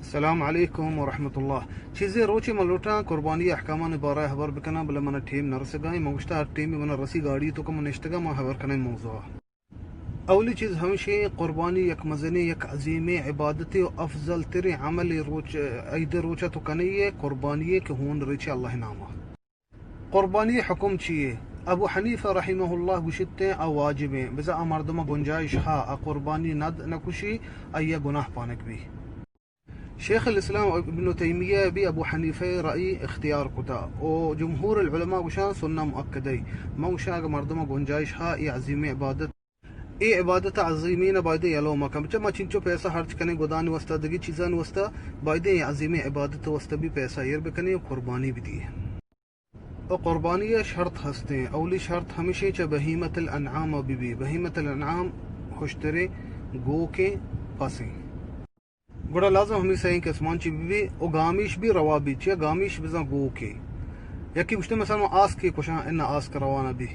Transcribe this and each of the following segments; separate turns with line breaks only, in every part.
السلام علیکم ورحمۃ اللہ. چیزیں روچی ملوٹا قربانی احکامان بارہ حبر بکنا بلا من ٹیم نرسگائی موشتا ٹیم من رسی گاڑی تو کم نشتگا ما حبر کنے موضوع. اولی چیز ہمشی قربانی یک مزنی یک عظیم عبادتی و افضل تر عمل روچ عید روچا تو کنیے قربانی کے ہون ریچے اللہ نامہ. قربانی حکم چیئے ابو حنیفہ رحمہ اللہ گشتے او واجبیں بزا مردم گنجائش ہا قربانی ند نکشی ایا گناہ پانک بھی. شیخ الاسلام ابن تیمیہ بھی ابو حنیفہ رأی اختیار کتا او جمہور العلماء گشان سنہ مؤکدی موشا مردم گنجائش ہا ای عظیم عبادت ای عبادت عظیمین بایدے یلو مکم چما چنچو پیسہ خرچ کنے گدان وستا دگی چیزان وستا بایدے عظیم عبادت وستا بھی پیسہ ایر بکنے قربانی بھی دی. او قربانی شرط ہستے اولی شرط ہمیشہ چا بہیمت الانعام بھی بہیمت الانعام خوشترے گو کے پسیں گوڑا لازم ہمیں سہیں کہ اسمان چی بھی او گامیش بھی روا بھی چیا گامیش بزن گو کے یکی مجھتے مثلا آس کے کشاں انہ آس کا روانا بھی.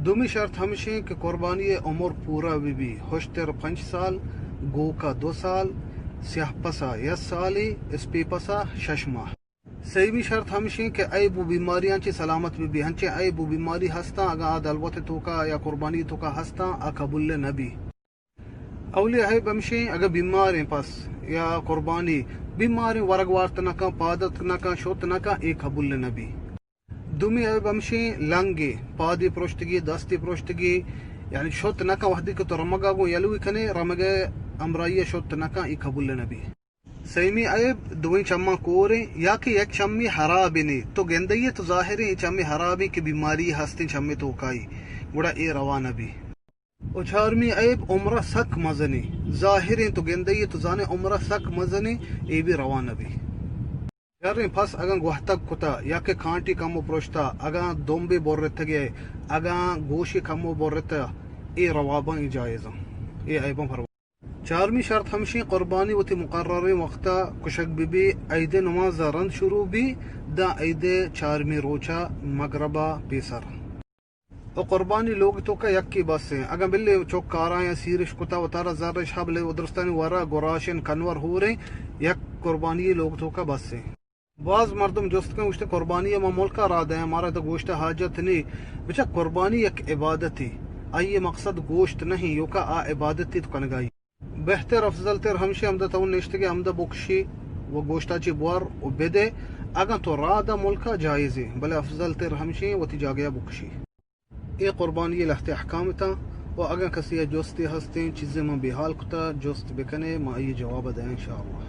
دومی شرط ہمیشہ کہ قربانی عمر پورا بھی ہوشتر 5 سال گو کا 2 سال سیاہ پسا 1 سالی اسپی پسا 6 ماہ. سیمی شرط ہمیشہ کہ عیب و بیماریاں چی سلامت بھی ہنچے عیب و بیماری ہستا اگا دلوت تو کا یا قربانی تو کا ہستا اقبول نبی. اولی عیب ہمشہ اگر بیمار ہیں پس یا قربانی بیمار ورگ وارت نکا پادت نکا شوت نکا ایک قبول نبی. دومی عیب ہمشہ لنگے پادی پروشتگی دستی پروشتگی یعنی شوت نکا وحدی کو تو رمگا گو یلوی کنے رمگے امرائی شوت نکا ایک قبول نبی. سیمی عیب دوئی چمہ کوریں یا کہ یک چمی حرابی نہیں تو گندئی تو ظاہریں چمی حرابی کی بیماری ہستی چمی تو کائی گوڑا اے روانہ بھی. اور چارمی عیب عمرہ سک مزنی ظاہریں تو گندئی تو زانے عمرہ سک مزنی اے بھی روانہ بھی. چاریں پس اگاں گوہتک کتا یا کہ کھانٹی کمو پروشتا اگاں دومبے بور رہتا گئے اگاں گوشی کمو بور رہتا اے رواباں ای جائزاں اے عیباں پروا. چارمی شرط ہمشی قربانی وتی مقرر وقتا کشک بھی عید نماز رند شروع بھی دا عید چارمی روچا مغربہ پیسر. اور قربانی لوگ تو کا یک کی بس ہیں اگر بلے چوک کارا یا سیرش کتا و تارا زارش حبلے ودرستانی ورا گوراشن کنور ہو رہے یک قربانی لوگ تو کا بس ہیں. بعض مردم جست کا گوشت قربانی ما ملکہ را دیں ہمارا تو گوشت حاجت نہیں بچا قربانی یک عبادت ہے آئیے مقصد گوشت نہیں یو کا آ عبادت تھی تو کنگائی. بہتر افضل تر ہمشی ہمدہ تاون نشتگی ہمدہ بکشی و گوشتا چی بوار و بدے اگر تو را دا ملکہ جائز ہے بلے افضل تر ہمشی و تی جاگیا بکشی. اے قربانی لخت احکام تا و اگر کسی جوستی ہستے چیزیں میں بحال کتا جوست بکنے ما یہ جواب دیں انشاءاللہ.